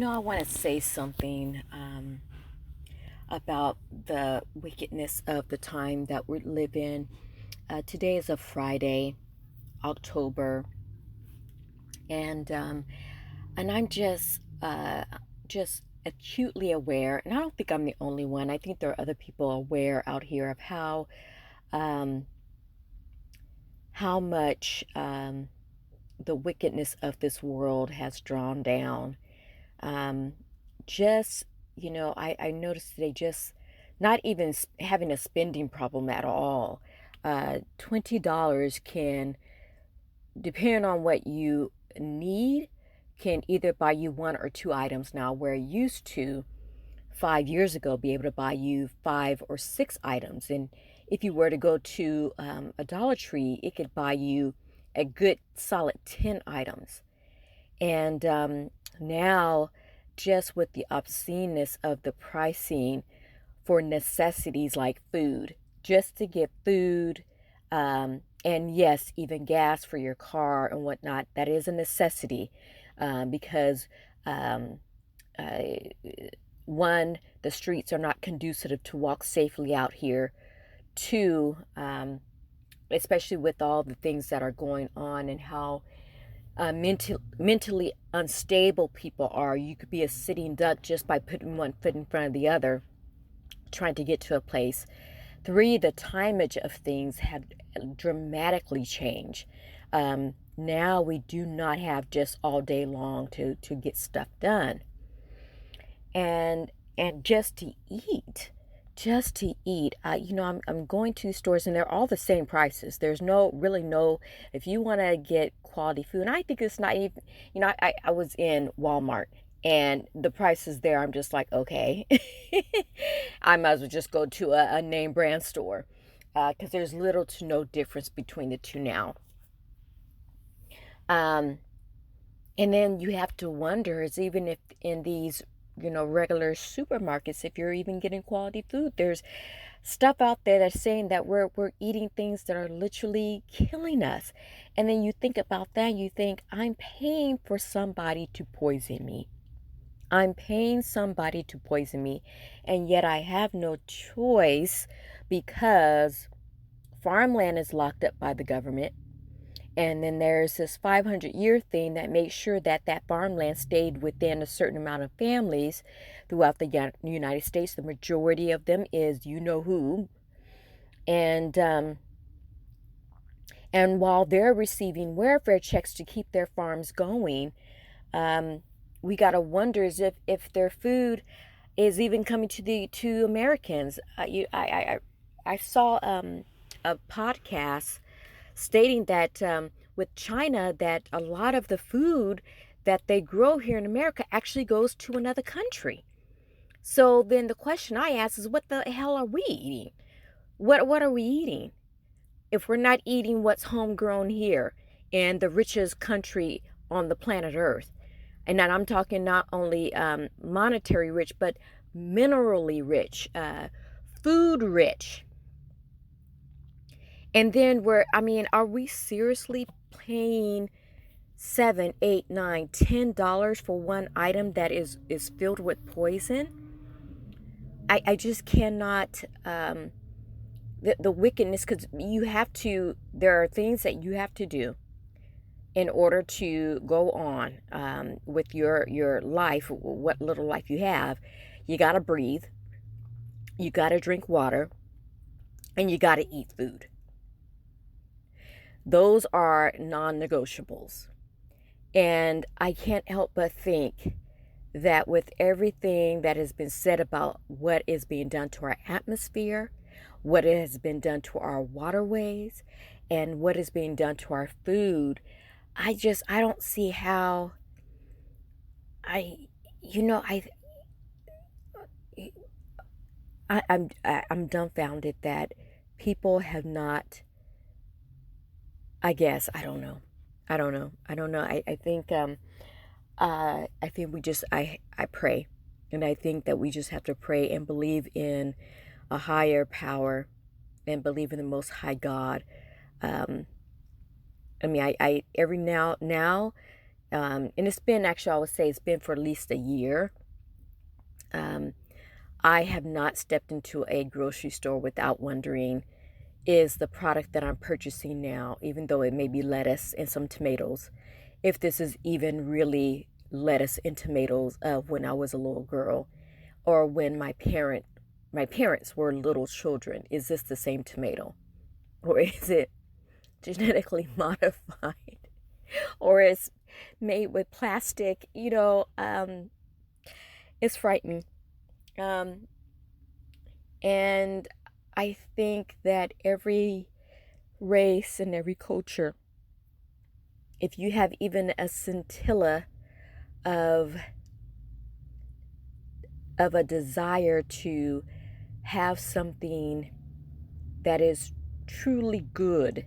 I want to say something about the wickedness of the time that we live in. Today is a Friday, October, and I'm just acutely aware, and I don't think I'm the only one. I think there are other people aware out here of um, how much the wickedness of this world has drawn down. Um, just, I noticed today just not even having a spending problem at all. $20 can, depending on what you need, can either buy you one or two items now, where it used to 5 years ago be able to buy you five or six items. And if you were to go to a Dollar Tree, it could buy you a good solid 10 items. And now, just with the obsceneness of the pricing for necessities like food, just to get food, and yes, even gas for your car and whatnot, that is a necessity because, um, uh, one, the streets are not conducive to walk safely out here. Two, especially with all the things that are going on and how mentally unstable people are. You could be a sitting duck just by putting one foot in front of the other, trying to get to a place. Three, the timage of things have dramatically changed. Now we do not have just all day long to get stuff done. And just to eat. Just to eat. I'm going to stores and they're all the same prices. There's no, if you want to get quality food, and I think it's not even, I was in Walmart and the prices there, I'm just like, okay, I might as well just go to a name brand store because there's little to no difference between the two now. Um, and then you have to wonder is even if in these regular supermarkets, if you're even getting quality food, there's stuff out there that's saying that we're eating things that are literally killing us. And then you think about that, you think, I'm paying for somebody to poison me. I'm paying somebody to poison me, and yet I have no choice because farmland is locked up by the government. And then there's this 500-year thing that makes sure that that farmland stayed within a certain amount of families throughout the United States. The majority of them is you know who. And while they're receiving welfare checks to keep their farms going, um, we gotta wonder as if their food is even coming to Americans. I saw a podcast stating that with China, that a lot of the food that they grow here in America actually goes to another country. So then the question I ask is, what the hell are we eating? What are we eating if we're not eating what's homegrown here in the richest country on the planet Earth? And then I'm talking not only monetary rich, but minerally rich, food rich. And then are we seriously paying $7, $8, $9, $10 for one item that is filled with poison? I just cannot. The wickedness, because there are things that you have to do in order to go on with your life, what little life you have. You got to breathe, you got to drink water, and you got to eat food. Those are non-negotiables. And I can't help but think that with everything that has been said about what is being done to our atmosphere, what has been done to our waterways, and what is being done to our food, I don't see how I you know I'm dumbfounded that people have not. I guess I don't know. I think I pray, and I think that we just have to pray and believe in a higher power and believe in the Most High God. Um, I every now And it's been actually, I would say it's been for at least a year. Um, I have not stepped into a grocery store without wondering, is the product that I'm purchasing now, even though it may be lettuce and some tomatoes, if this is even really lettuce and tomatoes of when I was a little girl or when my parents were little children. Is this the same tomato? Or is it genetically modified? Or is made with plastic? It's frightening. Um, and I think that every race and every culture, if you have even a scintilla of a desire to have something that is truly good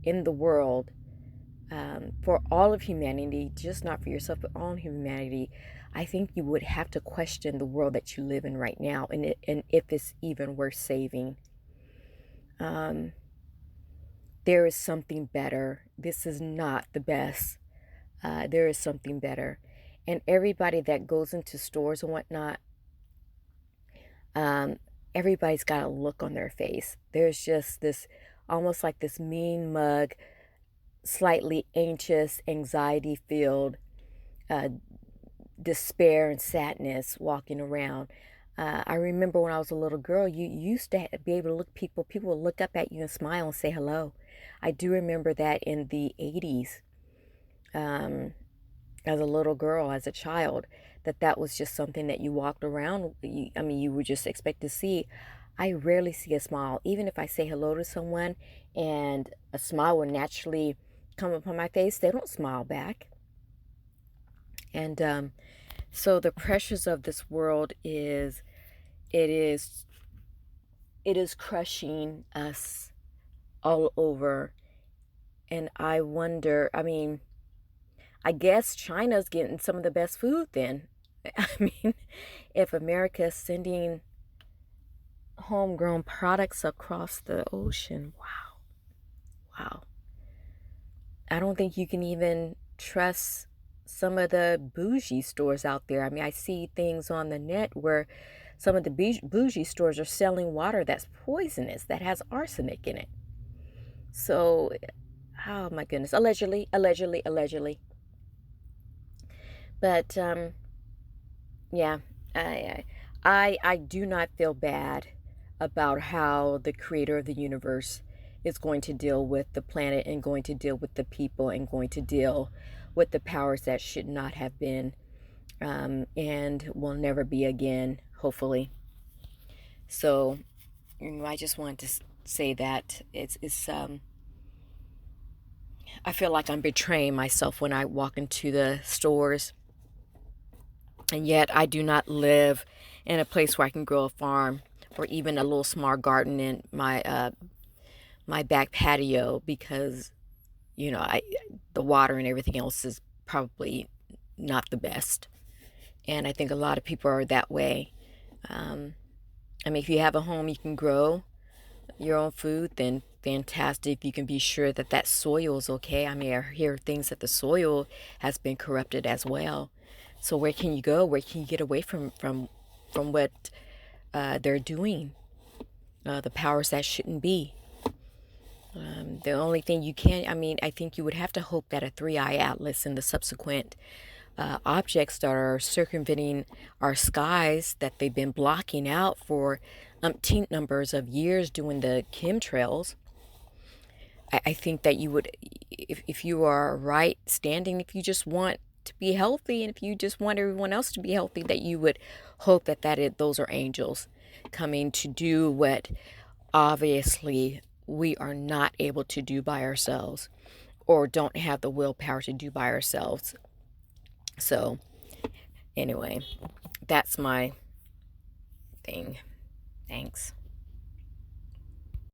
in the world, for all of humanity, just not for yourself, but all of humanity, I think you would have to question the world that you live in right now, and if it's even worth saving. Um, there is something better. This is not the best. There is something better. And everybody that goes into stores and whatnot, um, everybody's got a look on their face. There's just this, almost like this mean mug, slightly anxious, anxiety filled, uh, despair and sadness walking around. I remember when I was a little girl, you used to be able to people would look up at you and smile and say hello. I do remember that in the 80s, um, as a little girl, as a child, that was just something that you walked around. You would just expect to see. I rarely see a smile. Even if I say hello to someone and a smile will naturally come upon my face, they don't smile back. And so the pressures of this world it is it is crushing us all over. And I wonder, I guess China's getting some of the best food then. I mean, if America is sending homegrown products across the ocean, wow, wow. I don't think you can even trust some of the bougie stores out there. I mean, I see things on the net where some of the bougie stores are selling water that's poisonous, that has arsenic in it. So, oh my goodness, allegedly, allegedly, allegedly. But yeah, I do not feel bad about how the creator of the universe is going to deal with the planet and going to deal with the people and going to deal with the powers that should not have been, and will never be again, hopefully. So, I just wanted to say that I feel like I'm betraying myself when I walk into the stores, and yet I do not live in a place where I can grow a farm or even a little small garden in my back patio, because I the water and everything else is probably not the best. And I think a lot of people are that way. Um, if you have a home, you can grow your own food, then fantastic. You can be sure that that soil is okay. I hear things that the soil has been corrupted as well. So where can you go? Where can you get away from what they're doing? The powers that shouldn't be. The only thing you can, I think you would have to hope that a three-eye atlas and the subsequent objects that are circumventing our skies, that they've been blocking out for umpteen numbers of years doing the chemtrails. I think that you would, if you are right standing, if you just want to be healthy and if you just want everyone else to be healthy, that you would hope those are angels coming to do what obviously we are not able to do by ourselves or don't have the willpower to do by ourselves. So anyway, that's my thing. Thanks.